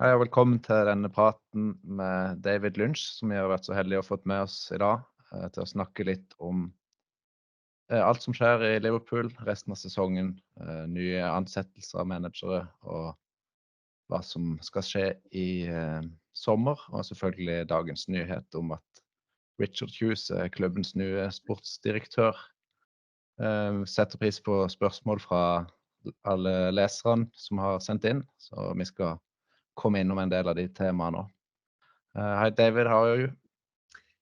Hei og velkommen til denne praten med David Lynch, som vi har vært så heldige å fått med oss i dag, til å snakke litt om alt som skjer i Liverpool, resten av sesongen, nye ansettelser av managere, og hva som skal skje i sommer, og selvfølgelig dagens nyhet om at Richard Hughes er klubbens nye sportsdirektør. Setter pris på spørsmål fra alle leserne som har sendt inn, så vi skal komme innom en del av de temaene nå. Hi David, how are you?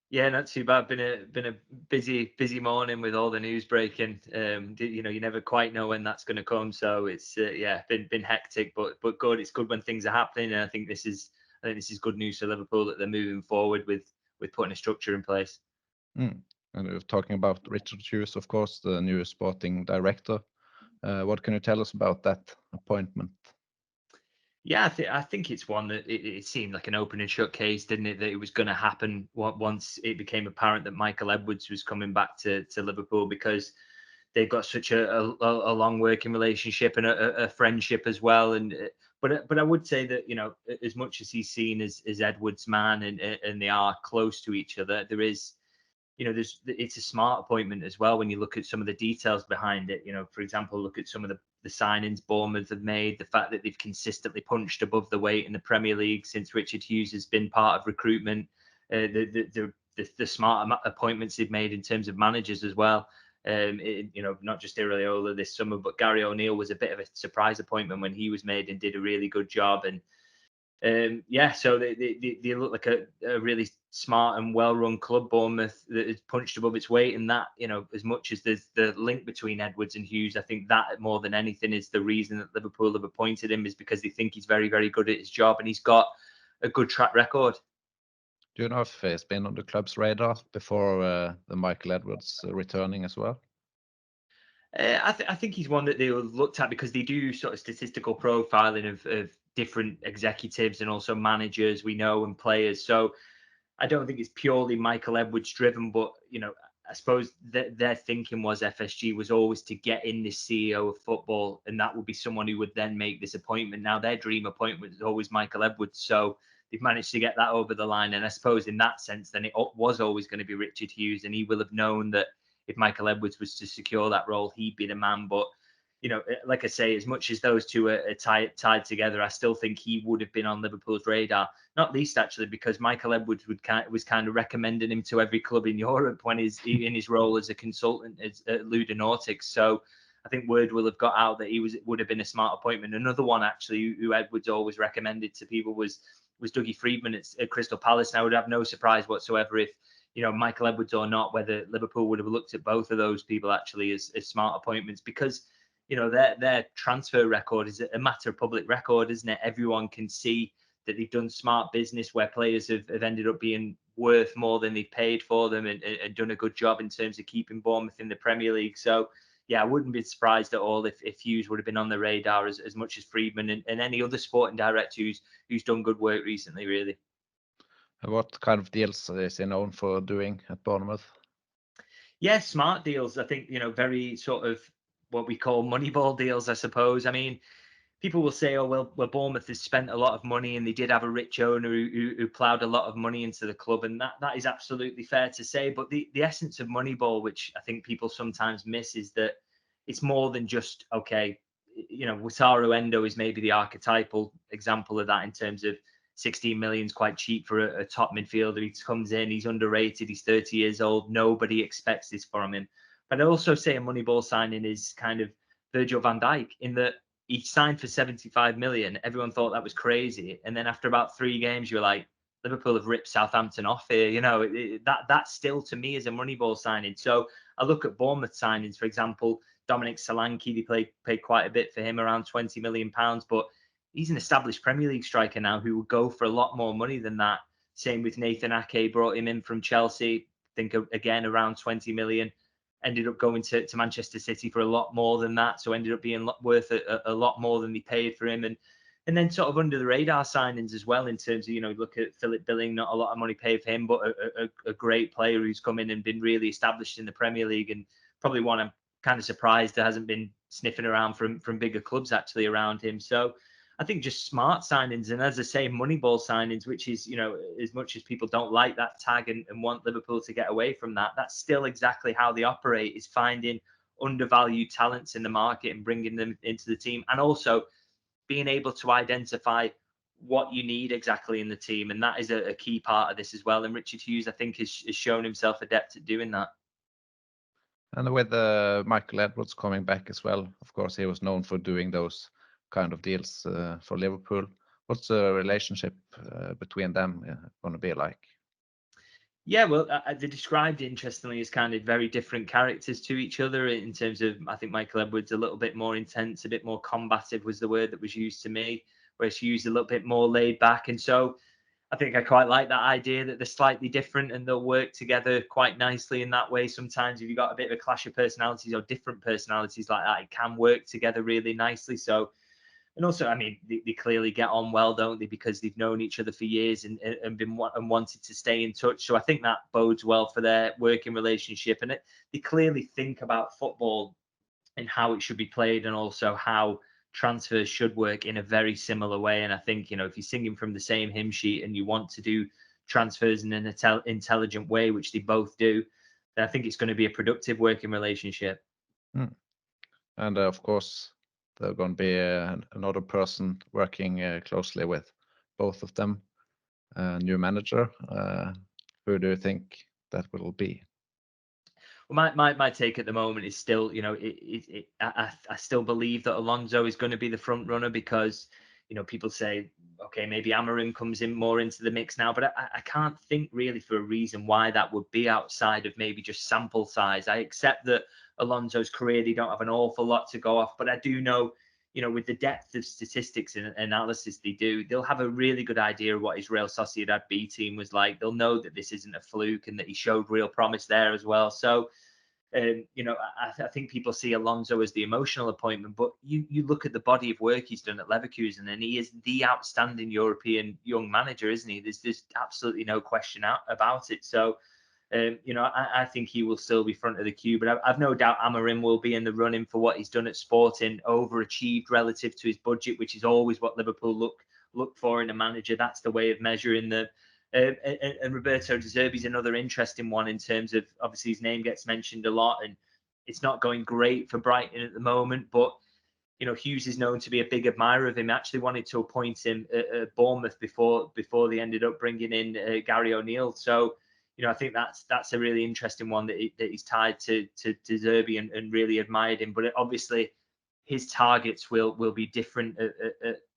Yeah, not too bad. Been a busy morning with all the news breaking. You never quite know when that's going to come. So it's been hectic, but good. It's good when things are happening, and I think this is good news for Liverpool that they're moving forward with putting a structure in place. And we're talking about Richard Hughes, of course, the new sporting director. What can you tell us about that appointment? Yeah, I think it's one that it seemed like an open and shut case, didn't it? That it was going to happen once it became apparent that Michael Edwards was coming back to Liverpool, because they've got such a long working relationship and a friendship as well. And but I would say that, as much as he's seen as Edwards' man and they are close to each other, there is, it's a smart appointment as well when you look at some of the details behind it. For example, look at some of the signings Bournemouth have made, the fact that they've consistently punched above the weight in the Premier League since Richard Hughes has been part of recruitment, the smart appointments they've made in terms of managers as well. Not just Iraola this summer, but Gary O'Neill was a bit of a surprise appointment when he was made and did a really good job. And so they look like a really smart and well-run club, Bournemouth, that has punched above its weight. And that, as much as there's the link between Edwards and Hughes, I think that more than anything is the reason that Liverpool have appointed him, is because they think he's very, very good at his job and he's got a good track record. Do you know if he's been on the club's radar before the Michael Edwards returning as well? I think he's one that they looked at because they do sort of statistical profiling of different executives and also managers we know and players. So I don't think it's purely Michael Edwards driven, but I suppose their thinking was FSG was always to get in this CEO of football, and that would be someone who would then make this appointment. Now their dream appointment is always Michael Edwards, so they've managed to get that over the line. And I suppose in that sense, then it was always going to be Richard Hughes, and he will have known that if Michael Edwards was to secure that role, he'd be the man. But like I say, as much as those two are tied together, I still think he would have been on Liverpool's radar, not least actually because Michael Edwards was kind of recommending him to every club in Europe when he's in his role as a consultant at Ludogorets. So I think word will have got out that would have been a smart appointment. Another one actually who Edwards always recommended to people was Dougie Freedman at Crystal Palace. And I would have no surprise whatsoever if Michael Edwards or not, whether Liverpool would have looked at both of those people actually as smart appointments, because their transfer record is a matter of public record, isn't it? Everyone can see that they've done smart business where players have ended up being worth more than they've paid for them and done a good job in terms of keeping Bournemouth in the Premier League. So yeah, I wouldn't be surprised at all if Hughes would have been on the radar as much as Freedman and any other sporting director who's done good work recently, really. What kind of deals is he known for doing at Bournemouth? Yeah, smart deals. I think, very sort of what we call moneyball deals, I suppose. I mean, people will say, oh, well, Bournemouth has spent a lot of money and they did have a rich owner who ploughed a lot of money into the club. And that is absolutely fair to say. But the essence of Moneyball, which I think people sometimes miss, is that it's more than just, okay, Wataru Endo is maybe the archetypal example of that in terms of 16 million is quite cheap for a top midfielder. He comes in, he's underrated, he's 30 years old. Nobody expects this from him. But I'd also say a Moneyball signing is kind of Virgil van Dijk, in that he signed for 75 million. Everyone thought that was crazy. And then after about 3 games, you're like, Liverpool have ripped Southampton off here. That still to me is a Moneyball signing. So I look at Bournemouth signings, for example, Dominic Solanke, they paid quite a bit for him, around £20 million, but he's an established Premier League striker now who will go for a lot more money than that. Same with Nathan Ake, brought him in from Chelsea, I think again around 20 million. Ended up going to Manchester City for a lot more than that, so ended up being worth a lot more than they paid for him. And then sort of under the radar signings as well, in terms of, look at Philip Billing, not a lot of money paid for him, but a great player who's come in and been really established in the Premier League, and probably one I'm kind of surprised there hasn't been sniffing around from bigger clubs actually around him. So I think just smart signings, and as I say, Moneyball signings, which is, you know, as much as people don't like that tag and want Liverpool to get away from that, that's still exactly how they operate, is finding undervalued talents in the market and bringing them into the team, and also being able to identify what you need exactly in the team. And that is a key part of this as well. And Richard Hughes, I think, has shown himself adept at doing that. And with Michael Edwards coming back as well, of course, he was known for doing those kind of deals for Liverpool. What's the relationship between them going to be like? Yeah, well, they're described interestingly as kind of very different characters to each other in terms of, I think Michael Edwards a little bit more intense, a bit more combative was the word that was used to me, whereas Hughes a little bit more laid back. And so I think I quite like that idea that they're slightly different and they'll work together quite nicely in that way. Sometimes if you've got a bit of a clash of personalities or different personalities like that, it can work together really nicely. So, and also, I mean, they clearly get on well, don't they? Because they've known each other for years and wanted to stay in touch. So I think that bodes well for their working relationship. And they clearly think about football and how it should be played, and also how transfers should work in a very similar way. And I think, you know, if you're singing from the same hymn sheet and you want to do transfers in an intelligent way, which they both do, then I think it's going to be a productive working relationship. And of course, there's going to be another person working closely with both of them, a new manager. Who do you think that will be? Well, my take at the moment is still, you know, I still believe that Alonso is going to be the front runner, because, you know, people say, okay, maybe Amorim comes in more into the mix now, but I can't think really for a reason why that would be outside of maybe just sample size. I accept that Alonso's career, they don't have an awful lot to go off, but I do know, you know, with the depth of statistics and analysis they do, they'll have a really good idea of what his Real Sociedad B team was like. They'll know that this isn't a fluke and that he showed real promise there as well. So, you know, I think people see Alonso as the emotional appointment, but you look at the body of work he's done at Leverkusen, and he is the outstanding European young manager, isn't he? There's absolutely no question about it. So, you know, I think he will still be front of the queue, but I've no doubt Amorim will be in the running for what he's done at Sporting, overachieved relative to his budget, which is always what Liverpool look for in a manager. That's the way of measuring the. And Roberto De Zerbi is another interesting one in terms of, obviously his name gets mentioned a lot, and it's not going great for Brighton at the moment. But, you know, Hughes is known to be a big admirer of him. Actually wanted to appoint him at Bournemouth before they ended up bringing in Gary O'Neill. So, you know, I think that's a really interesting one that he's tied to De Zerbi and really admired him. But obviously, his targets will be different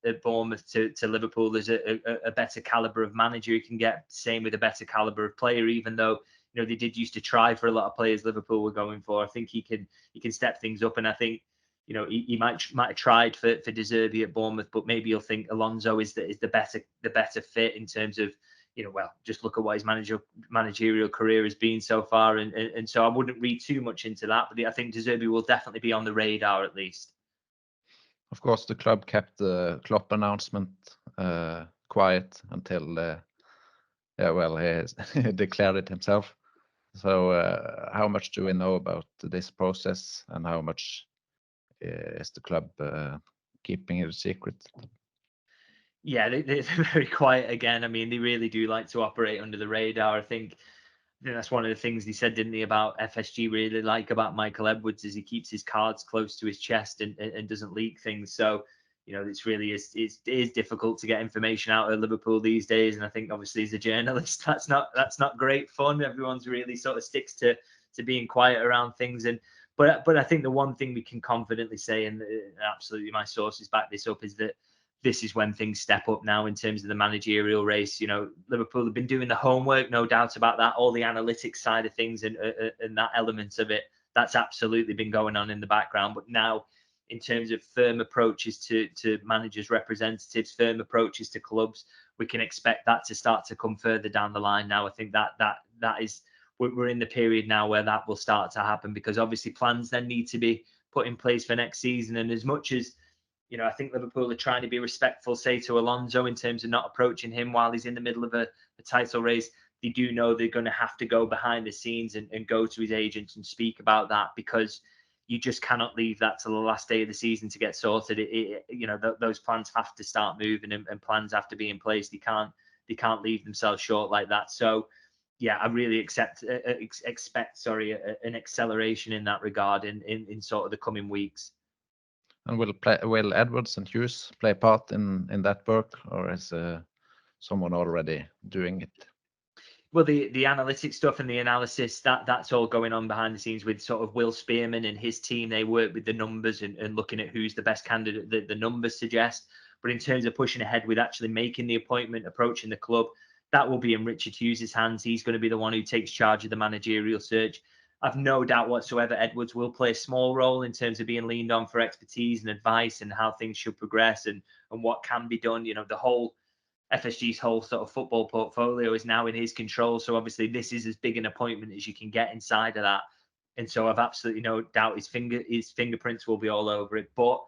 at Bournemouth to Liverpool. There's a better caliber of manager you can get, same with a better caliber of player, even though, you know, they did used to try for a lot of players Liverpool were going for. I think he can step things up, and I think, you know, he might have tried for De Zerbi at Bournemouth, but maybe you'll think Alonso is the better fit in terms of, you know, well, just look at what his managerial career has been so far, and so I wouldn't read too much into that, but I think De Zerbi will definitely be on the radar at least. Of course, the club kept the Klopp announcement quiet until, he declared it himself. So how much do we know about this process, and how much is the club keeping it a secret? Yeah, they're very quiet again. I mean, they really do like to operate under the radar. I think that's one of the things he said, didn't he, about FSG really like about Michael Edwards, is he keeps his cards close to his chest and doesn't leak things. So, you know, it's really it is difficult to get information out of Liverpool these days. And I think obviously as a journalist, that's not great fun. Everyone's really sort of sticks to being quiet around things. And but I think the one thing we can confidently say, and absolutely my sources back this up, is that this is when things step up now in terms of the managerial race. You know, Liverpool have been doing the homework, no doubt about that. All the analytics side of things and that element of it, that's absolutely been going on in the background. But now, in terms of firm approaches to managers, representatives, firm approaches to clubs, we can expect that to start to come further down the line now. I think that is, we're in the period now where that will start to happen, because obviously plans then need to be put in place for next season. And as much as, you know, I think Liverpool are trying to be respectful, say, to Alonso in terms of not approaching him while he's in the middle of a title race. They do know they're going to have to go behind the scenes and go to his agents and speak about that, because, you just cannot leave that till the last day of the season to get sorted. Those plans have to start moving, and plans have to be in place. They can't leave themselves short like that. So yeah, I really expect an acceleration in that regard in sort of the coming weeks. And will Edwards and Hughes play a part in that work, or is someone already doing it? Well, the analytics stuff and the analysis, that's all going on behind the scenes with sort of Will Spearman and his team. They work with the numbers and looking at who's the best candidate that the numbers suggest. But in terms of pushing ahead with actually making the appointment, approaching the club, that will be in Richard Hughes' hands. He's going to be the one who takes charge of the managerial search. I've no doubt whatsoever Edwards will play a small role in terms of being leaned on for expertise and advice and how things should progress and what can be done. The whole FSG's whole sort of football portfolio is now in his control. So obviously this is as big an appointment as you can get inside of that. And so I've absolutely no doubt his fingerprints will be all over it. But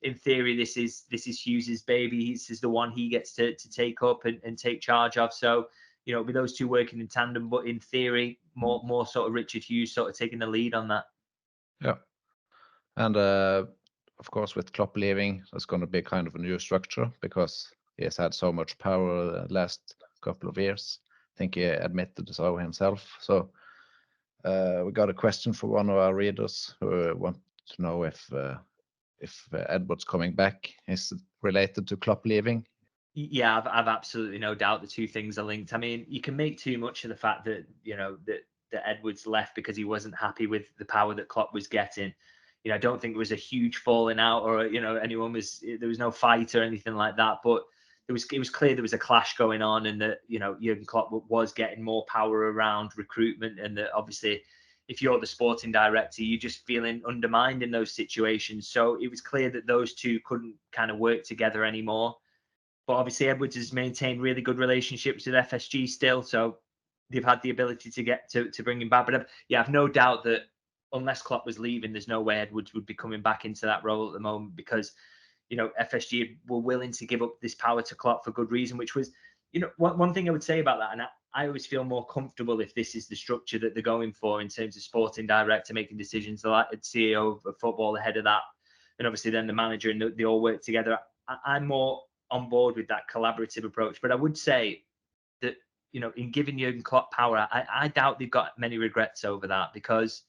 in theory, this is Hughes's baby. This is the one he gets to take up and take charge of. So, with those two working in tandem, but in theory, more sort of Richard Hughes sort of taking the lead on that. Yeah. And of course, with Klopp leaving, there's going to be kind of a new structure because he has had so much power the last couple of years. I think he admitted so himself. So we got a question for one of our readers who want to know if Edwards coming back is related to Klopp leaving. Yeah, I've absolutely no doubt the two things are linked. I mean, you can make too much of the fact that that Edwards left because he wasn't happy with the power that Klopp was getting. I don't think it was a huge falling out or there was no fight or anything like that. But it was clear there was a clash going on, and that Jürgen Klopp was getting more power around recruitment, and that obviously, if you're the sporting director, you're just feeling undermined in those situations. So it was clear that those two couldn't kind of work together anymore. But obviously, Edwards has maintained really good relationships with FSG still, so they've had the ability to get to bring him back. But I've no doubt that unless Klopp was leaving, there's no way Edwards would be coming back into that role at the moment, because FSG were willing to give up this power to Klopp for good reason, which was, one thing I would say about that, and I always feel more comfortable if this is the structure that they're going for in terms of sporting director making decisions, like CEO of football ahead of that, and obviously then the manager, and they all work together. I'm more on board with that collaborative approach. But I would say that, in giving Jurgen Klopp power, I doubt they've got many regrets over that, because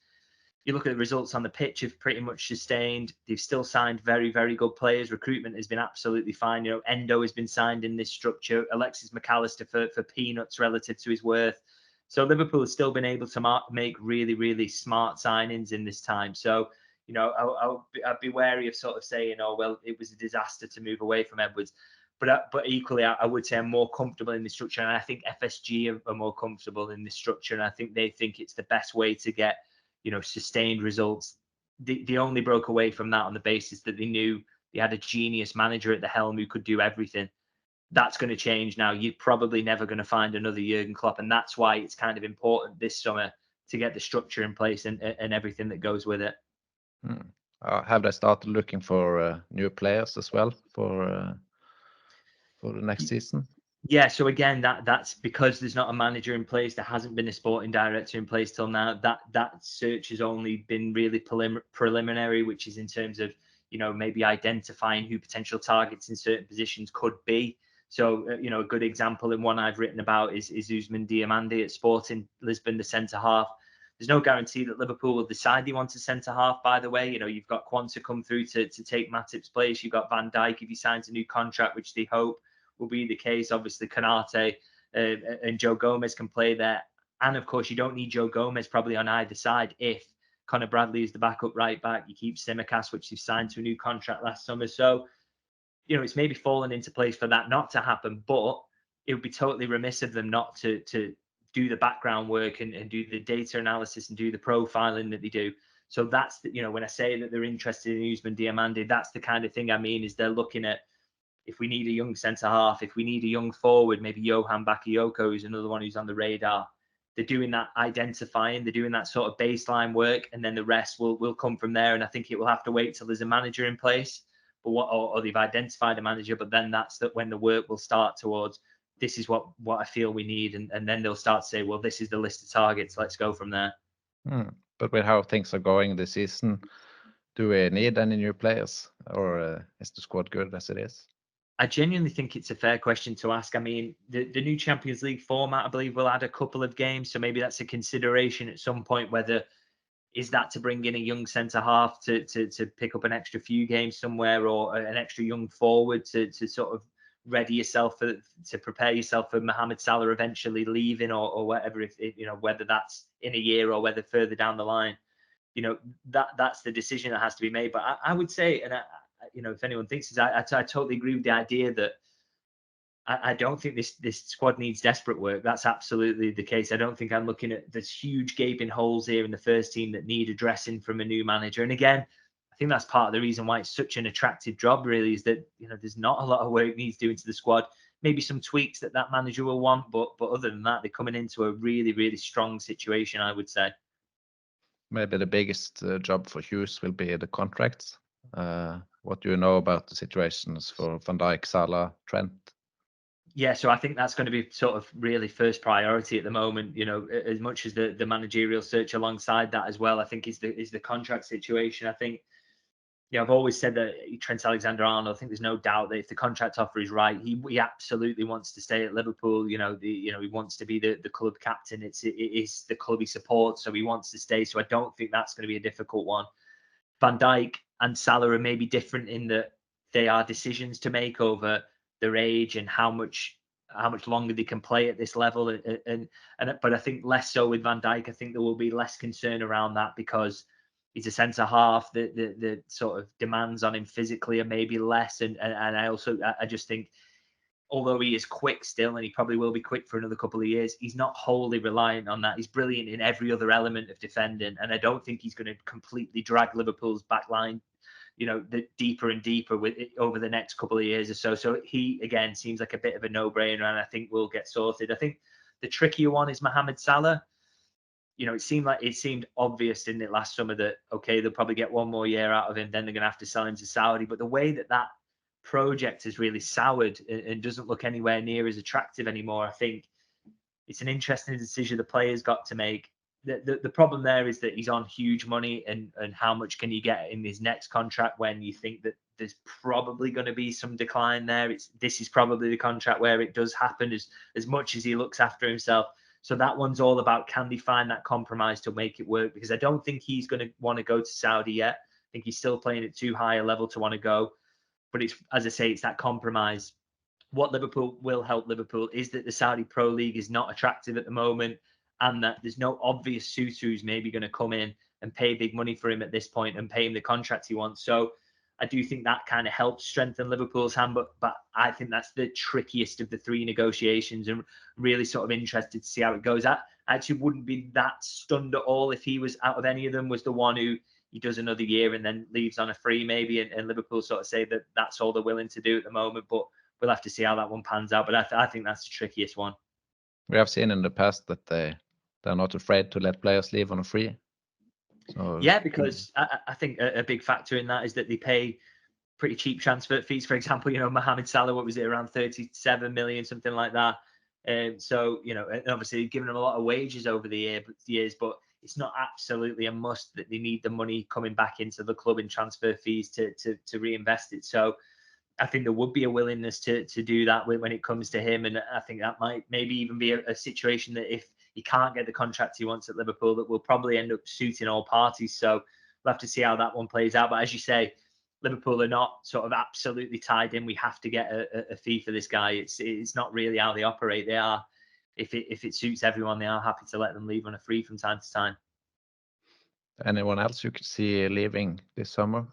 you look at the results on the pitch have pretty much sustained. They've still signed very, very good players. Recruitment has been absolutely fine. Endo has been signed in this structure. Alexis McAllister for peanuts relative to his worth. So Liverpool has still been able to make really, really smart signings in this time. So, I'd be wary of sort of saying, oh, well, it was a disaster to move away from Edwards. But equally, I would say I'm more comfortable in this structure. And I think FSG are more comfortable in this structure. And I think they think it's the best way to get, sustained results. They only broke away from that on the basis that they knew they had a genius manager at the helm who could do everything. That's going to change now. You're probably never going to find another Jurgen Klopp. And that's why it's kind of important this summer to get the structure in place and everything that goes with it. Have they started looking for new players as well for the next season? Yeah, so again, that's because there's not a manager in place. There hasn't been a sporting director in place till now. That search has only been really preliminary, which is in terms of maybe identifying who potential targets in certain positions could be. So a good example, and one I've written about, is Ousmane Diomande at Sporting Lisbon, the centre half. There's no guarantee that Liverpool will decide they want a centre half, by the way. You've got Quanta come through to take Matip's place. You've got Van Dijk if he signs a new contract, which they hope will be the case. Obviously, Konate and Joe Gomez can play there. And of course, you don't need Joe Gomez probably on either side if Conor Bradley is the backup right back. You keep Tsimikas, which you've signed to a new contract last summer. So, it's maybe fallen into place for that not to happen, but it would be totally remiss of them not to do the background work and do the data analysis and do the profiling that they do. So that's when I say that they're interested in Ousmane Diomande, that's the kind of thing I mean, is they're looking at, if we need a young centre half, if we need a young forward, maybe Johan Bakayoko is another one who's on the radar. They're doing that identifying, they're doing that sort of baseline work, and then the rest will come from there. And I think it will have to wait till there's a manager in place, or they've identified a manager, but then that's when the work will start towards, this is what I feel we need. And then they'll start to say, well, this is the list of targets. Let's go from there. But with how things are going this season, Do we need any new players, or is the squad good as it is? I genuinely think it's a fair question to ask. I mean, the new Champions League format, I believe, will add a couple of games, so maybe that's a consideration at some point. Whether is that to bring in a young centre half to pick up an extra few games somewhere, or an extra young forward to sort of ready yourself to prepare yourself for Mohamed Salah eventually leaving, or whatever. If you know, whether that's in a year or whether further down the line, you know, that's the decision that has to be made. But I would say, and you know, if anyone thinks this, I totally agree with the idea that I don't think this squad needs desperate work. That's absolutely the case. I don't think I'm looking at there's huge gaping holes here in the first team that need addressing from a new manager. And again, I think that's part of the reason why it's such an attractive job, really, is that, you know, there's not a lot of work needs doing to the squad. Maybe some tweaks that manager will want, but other than that, they're coming into a really, really strong situation, I would say. Maybe the biggest job for Hughes will be the contracts. What do you know about the situations for Van Dijk, Salah, Trent? Yeah, so I think that's going to be sort of really first priority at the moment. You know, as much as the managerial search alongside that as well, I think is the contract situation. I think, you know, I've always said that Trent Alexander-Arnold, I think there's no doubt that if the contract offer is right, he absolutely wants to stay at Liverpool. You know, he wants to be the club captain. It is the club he supports, so he wants to stay. So I don't think that's going to be a difficult one. Van Dijk and Salah are maybe different in that they are decisions to make over their age and how much longer they can play at this level. But I think less so with Van Dijk. I think there will be less concern around that because he's a centre half. The sort of demands on him physically are maybe less. And I just think, although he is quick still, and he probably will be quick for another couple of years, he's not wholly reliant on that. He's brilliant in every other element of defending, and I don't think he's going to completely drag Liverpool's back line, you know, deeper and deeper with it over the next couple of years or so. So he, again, seems like a bit of a no-brainer, and I think will get sorted. I think the trickier one is Mohamed Salah. You know, it seemed obvious, didn't it, last summer that, okay, they'll probably get one more year out of him, then they're going to have to sell him to Saudi. But the way that project has really soured and doesn't look anywhere near as attractive anymore, I think it's an interesting decision the players got to make. The problem there is that he's on huge money, and how much can you get in his next contract when you think that there's probably going to be some decline there. This is probably the contract where it does happen as much as he looks after himself. So that one's all about, can they find that compromise to make it work? Because I don't think he's going to want to go to Saudi yet. I think he's still playing at too high a level to want to go. But it's, as I say, it's that compromise. What Liverpool will help Liverpool is that the Saudi Pro League is not attractive at the moment, and that there's no obvious suitor who's maybe going to come in and pay big money for him at this point and pay him the contract he wants. So I do think that kind of helps strengthen Liverpool's hand, but I think that's the trickiest of the three negotiations, and really sort of interested to see how it goes. I actually wouldn't be that stunned at all if he was, out of any of them, was the one who he does another year and then leaves on a free maybe, and Liverpool sort of say that that's all they're willing to do at the moment. But we'll have to see how that one pans out. But I think that's the trickiest one. We have seen in the past that they're not afraid to let players leave on a free. So, yeah, because I think a big factor in that is that they pay pretty cheap transfer fees. For example, you know, Mohamed Salah, what was it, around 37 million, something like that. So, you know, and obviously giving them a lot of wages over the years, but it's not absolutely a must that they need the money coming back into the club in transfer fees to reinvest it. So I think there would be a willingness to do that when it comes to him. And I think that might maybe even be a situation that if he can't get the contract he wants at Liverpool, that will probably end up suiting all parties. So we'll have to see how that one plays out. But as you say, Liverpool are not sort of absolutely tied in. We have to get a fee for this guy. It's not really how they operate. They are, if it suits everyone, they are happy to let them leave on a free from time to time. Anyone else you could see leaving this summer?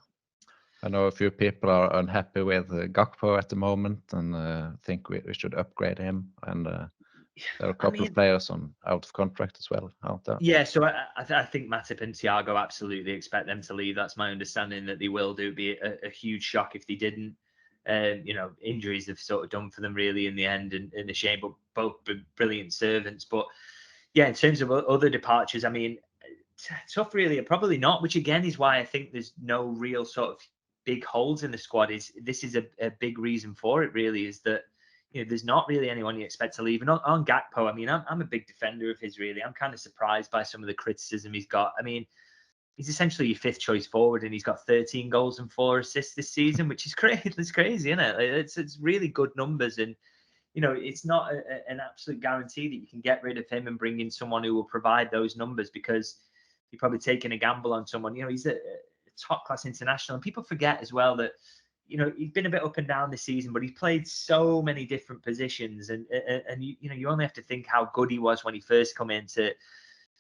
I know a few people are unhappy with Gakpo at the moment, and think we should upgrade him. And there are a couple of players out of contract as well, aren't there? Yeah, so I think Matip and Thiago absolutely expect them to leave. That's my understanding that they will do. It'd be a huge shock if they didn't. You know, injuries have sort of done for them really in the end, and a shame, but both brilliant servants. But yeah, in terms of other departures, I mean, tough really, probably not, which again is why I think there's no real sort of big holes in the squad. This is a big reason for it really, is that, you know, there's not really anyone you expect to leave. And on Gakpo, I mean, I'm a big defender of his really. I'm kind of surprised by some of the criticism he's got. I mean, he's essentially your fifth choice forward, and he's got 13 goals and 4 assists this season, which is crazy. It's crazy, isn't it? It's really good numbers, and it's not an absolute guarantee that you can get rid of him and bring in someone who will provide those numbers, because you're probably taking a gamble on someone. He's a top class international, and people forget as well that he's been a bit up and down this season, but he's played so many different positions, and you only have to think how good he was when he first come into.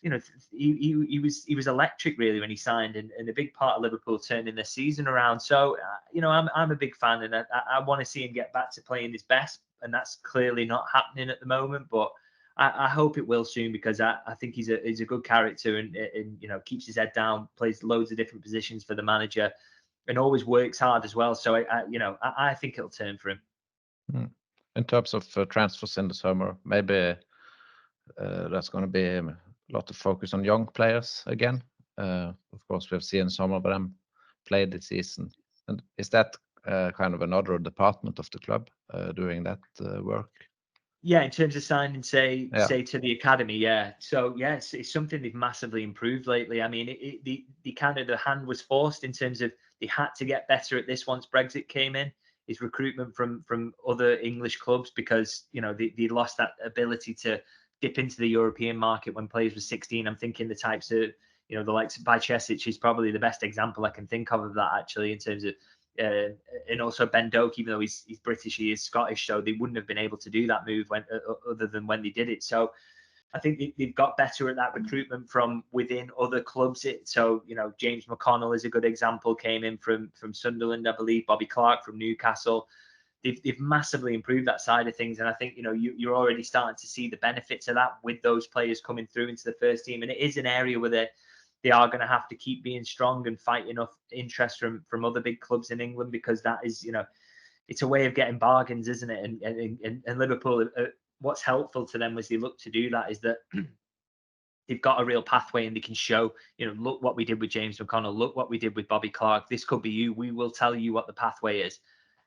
He was electric really when he signed, and a big part of Liverpool turning their season around. So I'm a big fan, and I want to see him get back to playing his best, and that's clearly not happening at the moment. But I hope it will soon, because I think he's a good character, and keeps his head down, plays loads of different positions for the manager, and always works hard as well. So I think it'll turn for him. In terms of transfers in the summer, maybe that's going to be a lot of focus on young players again. Of course, we've seen some of them play this season. And is that kind of another department of the club doing that work? Yeah, in terms of signing, say to the academy, yeah. So it's something they've massively improved lately. I mean, the kind of the hand was forced in terms of they had to get better at this once Brexit came in. Is recruitment from other English clubs, because they lost that ability to dip into the European market when players were 16. I'm thinking the types of the likes of Bajcetic is probably the best example I can think of that, actually, in terms of. And also Ben Doak, even though he's British, he is Scottish, so they wouldn't have been able to do that move other than when they did it. So I think they've got better at that recruitment from within other clubs. So James McConnell is a good example, came in from Sunderland, I believe. Bobby Clark from Newcastle. They've massively improved that side of things, and I think you're already starting to see the benefits of that with those players coming through into the first team. And it is an area where they are going to have to keep being strong and fight enough interest from other big clubs in England, because that is, it's a way of getting bargains, isn't it? And Liverpool, what's helpful to them as they look to do that is that they've got a real pathway, and they can show, look what we did with James McConnell, look what we did with Bobby Clark. This could be you. We will tell you what the pathway is.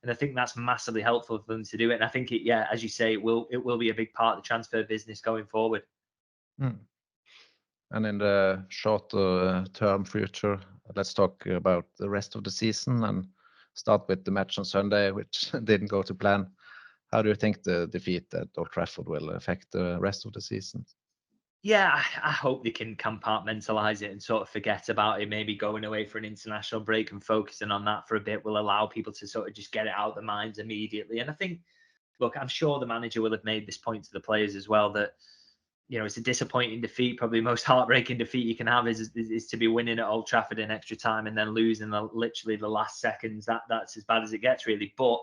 And I think that's massively helpful for them to do it. And I think as you say, it will be a big part of the transfer business going forward. And in the shorter term future, let's talk about the rest of the season and start with the match on Sunday, which didn't go to plan. How do you think the defeat at Old Trafford will affect the rest of the season? Yeah, I hope they can compartmentalize it and sort of forget about it. Maybe going away for an international break and focusing on that for a bit will allow people to sort of just get it out of their minds immediately. And I think, look, I'm sure the manager will have made this point to the players as well, that it's a disappointing defeat. Probably the most heartbreaking defeat you can have is to be winning at Old Trafford in extra time and then losing literally the last seconds. That's as bad as it gets, really. But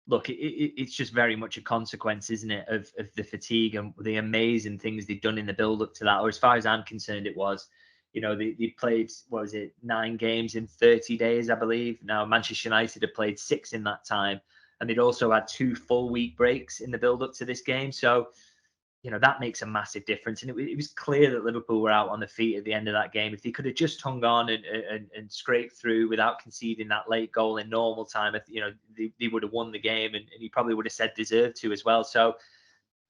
look, it's just very much a consequence, isn't it, of the fatigue and the amazing things they've done in the build up to that. Or as far as I'm concerned, it was, they played, 9 games in 30 days, I believe. Now, Manchester United have played 6 in that time, and they'd also had 2 full week breaks in the build up to this game. So, that makes a massive difference. And it was clear that Liverpool were out on the feet at the end of that game. If they could have just hung on and scraped through without conceding that late goal in normal time, they would have won the game, and you probably would have said deserved to as well. So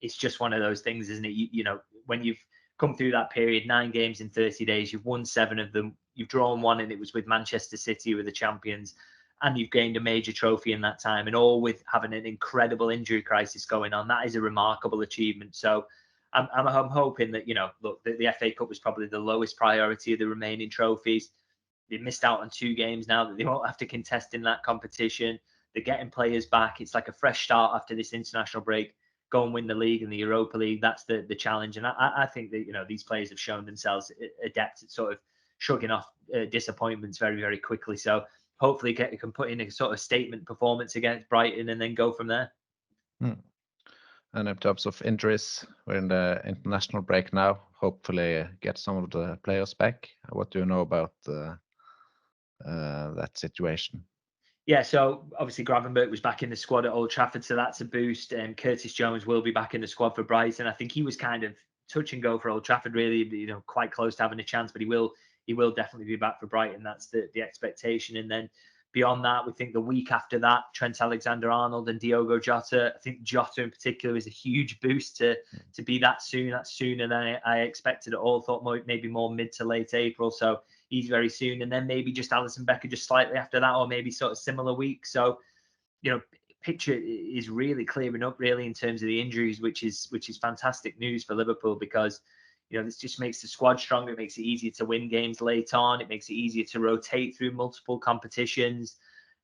it's just one of those things, isn't it? When you've come through that period, 9 games in 30 days, you've won 7 of them, you've drawn 1, and it was with Manchester City, who were the champions, and you've gained a major trophy in that time, and all with having an incredible injury crisis going on. That is a remarkable achievement. So I'm hoping that, look, the FA Cup was probably the lowest priority of the remaining trophies. They've missed out on 2 games now that they won't have to contest in that competition. They're getting players back. It's like a fresh start after this international break. Go and win the league and the Europa League. That's the challenge. And I think that, these players have shown themselves adept at sort of shrugging off disappointments very, very quickly. So hopefully they can put in a sort of statement performance against Brighton and then go from there. And in terms of injuries, we're in the international break now. Hopefully get some of the players back. What do you know about that situation? Yeah, so obviously Gravenberch was back in the squad at Old Trafford, so that's a boost. And Curtis Jones will be back in the squad for Brighton. I think he was kind of touch and go for Old Trafford, really, quite close to having a chance, but he will definitely be back for Brighton. That's the expectation. And then beyond that, we think the week after that, Trent Alexander-Arnold and Diogo Jota. I think Jota in particular is a huge boost to be that soon. That's sooner than I expected at all. Thought maybe more mid to late April. So he's very soon. And then maybe just Alisson Becker just slightly after that, or maybe sort of similar week. So, picture is really clearing up really in terms of the injuries, which is fantastic news for Liverpool, because this just makes the squad stronger. It makes it easier to win games late on. It makes it easier to rotate through multiple competitions.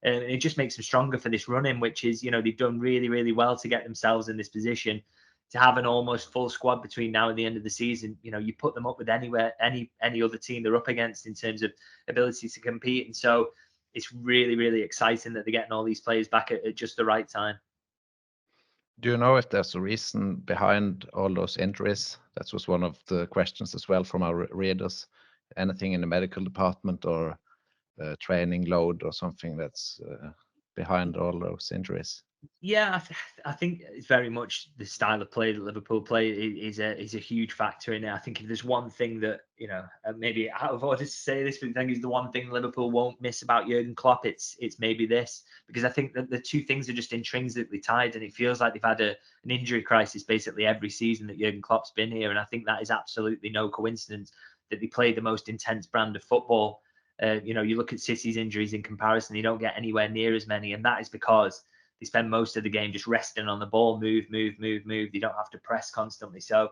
And it just makes them stronger for this run-in, which is, they've done really, really well to get themselves in this position. To have an almost full squad between now and the end of the season, you put them up with any other team they're up against in terms of ability to compete. And so it's really, really exciting that they're getting all these players back at just the right time. Do you know if there's a reason behind all those injuries? That was one of the questions as well from our readers. Anything in the medical department or training load or something that's behind all those injuries? Yeah, I think it's very much the style of play that Liverpool play is a huge factor in it. I think if there's one thing that, maybe out of order to say this, but I think is the one thing Liverpool won't miss about Jürgen Klopp, it's maybe this, because I think that the two things are just intrinsically tied, and it feels like they've had an injury crisis basically every season that Jürgen Klopp's been here. And I think that is absolutely no coincidence that they play the most intense brand of football. You look at City's injuries in comparison, you don't get anywhere near as many, and that is because they spend most of the game just resting on the ball, move. They don't have to press constantly. So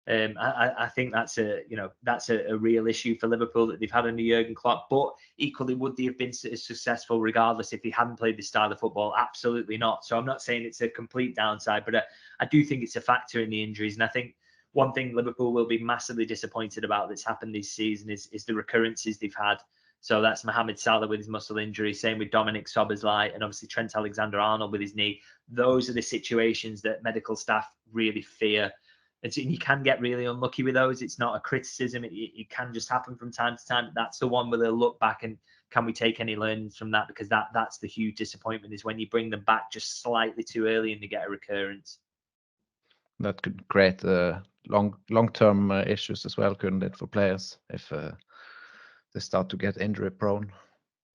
I think that's a real issue for Liverpool that they've had under Jurgen Klopp. But equally, would they have been successful regardless if they hadn't played this style of football? Absolutely not. So I'm not saying it's a complete downside, but I do think it's a factor in the injuries. And I think one thing Liverpool will be massively disappointed about that's happened this season is the recurrences they've had. So that's Mohamed Salah with his muscle injury, same with Dominic Szoboszlai, and obviously Trent Alexander-Arnold with his knee. Those are the situations that medical staff really fear. And so you can get really unlucky with those. It's not a criticism. It can just happen from time to time. That's the one where they'll look back and can we take any learnings from that? Because that's the huge disappointment, is when you bring them back just slightly too early and they get a recurrence. That could create long-term issues as well, couldn't it, for players if they start to get injury prone?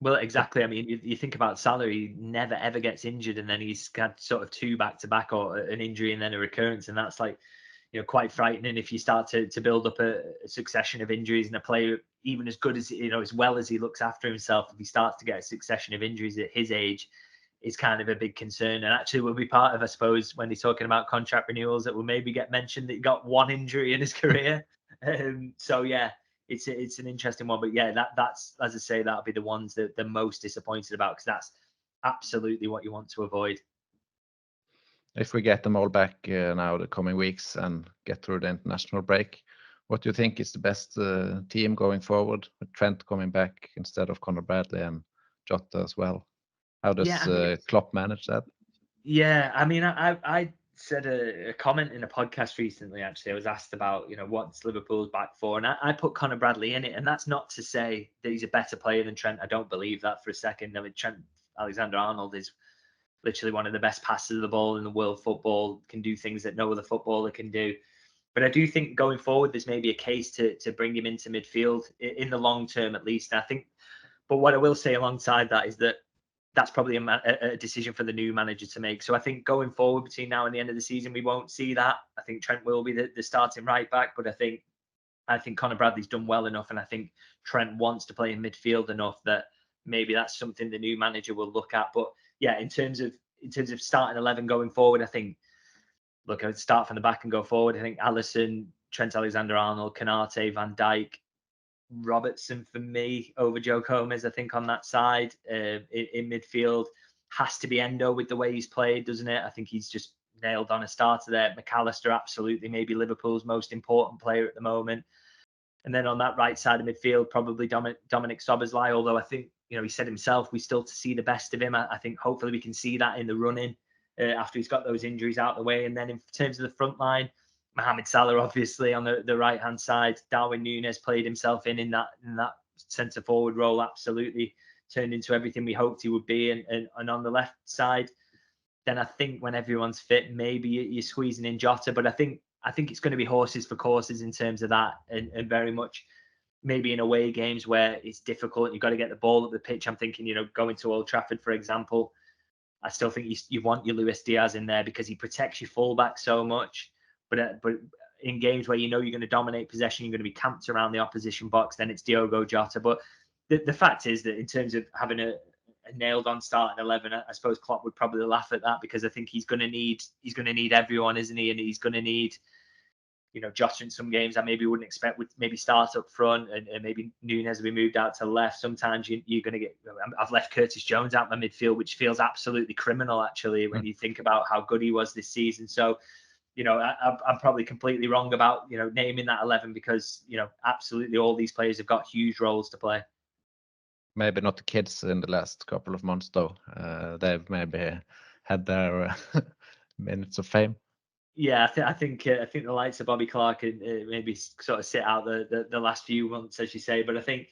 Well, exactly. I mean, you think about Salah, he never ever gets injured, and then he's got sort of two back-to-back, or an injury and then a recurrence, and that's like, quite frightening if you start to build up a succession of injuries, and a player, even as good as, as well as he looks after himself, if he starts to get a succession of injuries at his age, is kind of a big concern. And actually will be part of, I suppose, when he's talking about contract renewals, that will maybe get mentioned that he got one injury in his career. So yeah, it's an interesting one. But yeah, that's, as I say, that'll be the ones that they're most disappointed about, because that's absolutely what you want to avoid. If we get them all back now the coming weeks and get through the international break, what do you think is the best team going forward, with Trent coming back instead of Conor Bradley and Jota as well? How does Klopp manage that? Yeah, I mean, I said a comment in a podcast recently, actually. I was asked about, what's Liverpool's back four, and I put Conor Bradley in it. And that's not to say that he's a better player than Trent. I don't believe that for a second. I mean, Trent Alexander-Arnold is literally one of the best passers of the ball in the world football, can do things that no other footballer can do. But I do think going forward, there's maybe a case to bring him into midfield in the long term, at least. And I think, but what I will say alongside that is that that's probably a decision for the new manager to make. So I think going forward between now and the end of the season, we won't see that. I think Trent will be the starting right back, but I think Conor Bradley's done well enough, and I think Trent wants to play in midfield enough that maybe that's something the new manager will look at. But yeah, in terms of starting 11 going forward, I think, look, I'd start from the back and go forward. I think Alisson, Trent Alexander-Arnold, Konate, Van Dijk, Robertson for me over Joe Gomez, I think, on that side. In midfield has to be Endo with the way he's played, doesn't it? I think he's just nailed on a starter there. McAllister, absolutely, maybe Liverpool's most important player at the moment. And then on that right side of midfield, probably Dominic Szoboszlai, although I think, he said himself, we still to see the best of him. I think hopefully we can see that in the running after he's got those injuries out of the way. And then in terms of the front line, Mohamed Salah, obviously, on the right-hand side. Darwin Núñez played himself in that centre-forward role, absolutely turned into everything we hoped he would be. And on the left side, then I think when everyone's fit, maybe you're squeezing in Jota. But I think it's going to be horses for courses in terms of that, and very much maybe in away games where it's difficult, you've got to get the ball up the pitch. I'm thinking, going to Old Trafford, for example, I still think you want your Luis Diaz in there because he protects your fullback so much. But in games where you're going to dominate possession, you're going to be camped around the opposition box, then it's Diogo Jota. But the fact is that in terms of having a nailed on starting 11, I suppose Klopp would probably laugh at that, because I think he's going to need everyone, isn't he? And he's going to need, Jota in some games I maybe wouldn't expect would maybe start up front, and maybe Nunes will be moved out to left. Sometimes you're going to get, I've left Curtis Jones out my midfield, which feels absolutely criminal actually when you think about how good he was this season. So, I'm probably completely wrong about, naming that 11, because, absolutely all these players have got huge roles to play. Maybe not the kids in the last couple of months though. They've maybe had their minutes of fame. Yeah, I think the likes of Bobby Clark and maybe sort of sit out the last few months, as you say. But I think,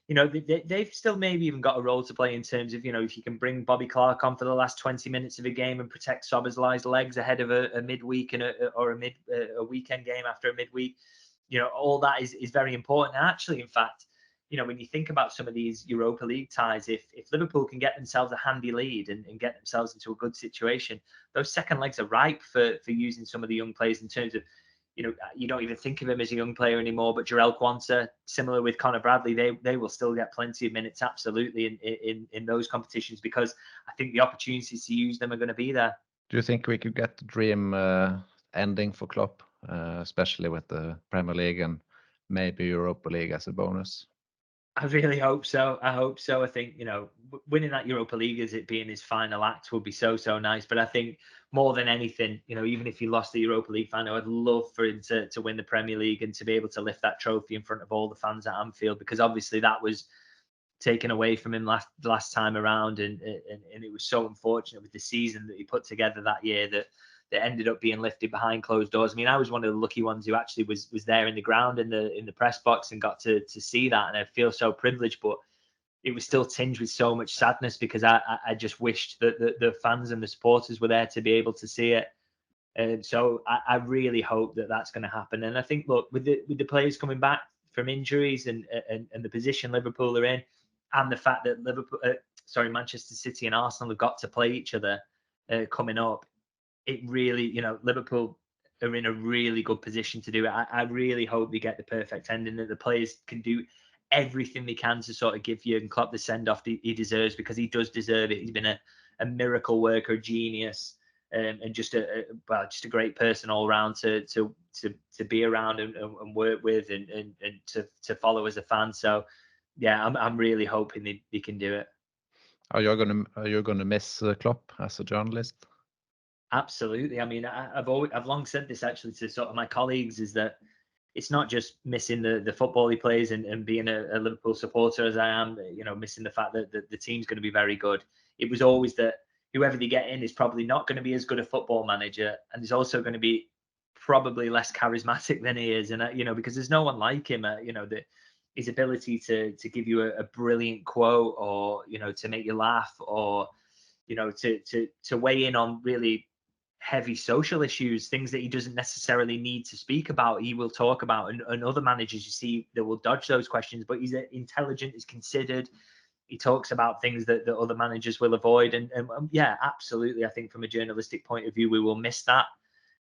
they've still maybe even got a role to play in terms of, if you can bring Bobby Clark on for the last 20 minutes of a game and protect Szoboszlai's legs ahead of a midweek or a weekend game after a midweek, all that is very important. And actually, in fact, when you think about some of these Europa League ties, if Liverpool can get themselves a handy lead and get themselves into a good situation, those second legs are ripe for using some of the young players in terms of, you don't even think of him as a young player anymore, but Jarell Quansah, similar with Connor Bradley, they will still get plenty of minutes, absolutely, in those competitions, because I think the opportunities to use them are going to be there. Do you think we could get the dream ending for Klopp, especially with the Premier League and maybe Europa League as a bonus? I really hope so. I hope so. I think, winning that Europa League as it being his final act would be so nice. But I think more than anything, even if he lost the Europa League final, I'd love for him to win the Premier League and to be able to lift that trophy in front of all the fans at Anfield, because obviously that was taken away from him last time around. And it was so unfortunate with the season that he put together that year that ended up being lifted behind closed doors. I mean, I was one of the lucky ones who actually was there in the ground in the press box and got to see that, and I feel so privileged. But it was still tinged with so much sadness, because I just wished that the fans and the supporters were there to be able to see it. And so I really hope that that's going to happen. And I think, look, with the players coming back from injuries and the position Liverpool are in, and the fact that Manchester City and Arsenal have got to play each other coming up, it really, Liverpool are in a really good position to do it. I really hope they get the perfect ending, that the players can do everything they can to sort of give Jürgen Klopp the send-off he deserves, because he does deserve it. He's been a miracle worker, genius, and just a great person all around to be around and work with and to follow as a fan. So yeah, I'm really hoping they can do it. Are you gonna miss Klopp as a journalist? Absolutely. I mean, I've long said this actually to sort of my colleagues, is that it's not just missing the football he plays and being a Liverpool supporter as I am, missing the fact that the team's going to be very good. It was always that whoever they get in is probably not going to be as good a football manager, and he's also going to be probably less charismatic than he is. And because there's no one like him. His ability to give you a brilliant quote, or to make you laugh, or to weigh in on really heavy social issues, things that he doesn't necessarily need to speak about, he will talk about. And other managers you see that will dodge those questions, but he's intelligent, he's considered, he talks about things that other managers will avoid. And yeah, absolutely, I think from a journalistic point of view, we will miss that.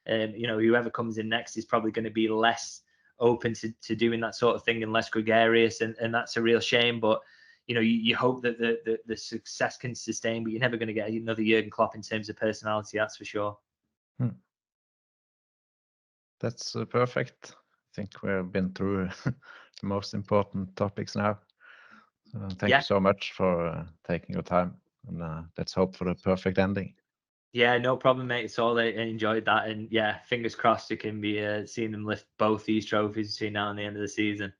Whoever comes in next is probably going to be less open to doing that sort of thing and less gregarious, and that's a real shame. But you hope that the success can sustain, but you're never going to get another Jürgen Klopp in terms of personality, that's for sure. That's perfect. I think we've been through the most important topics now. Thank you so much for taking your time, and let's hope for the perfect ending. Yeah, no problem, mate. It's all I enjoyed that, and yeah, fingers crossed you can be seeing them lift both these trophies between now and the end of the season.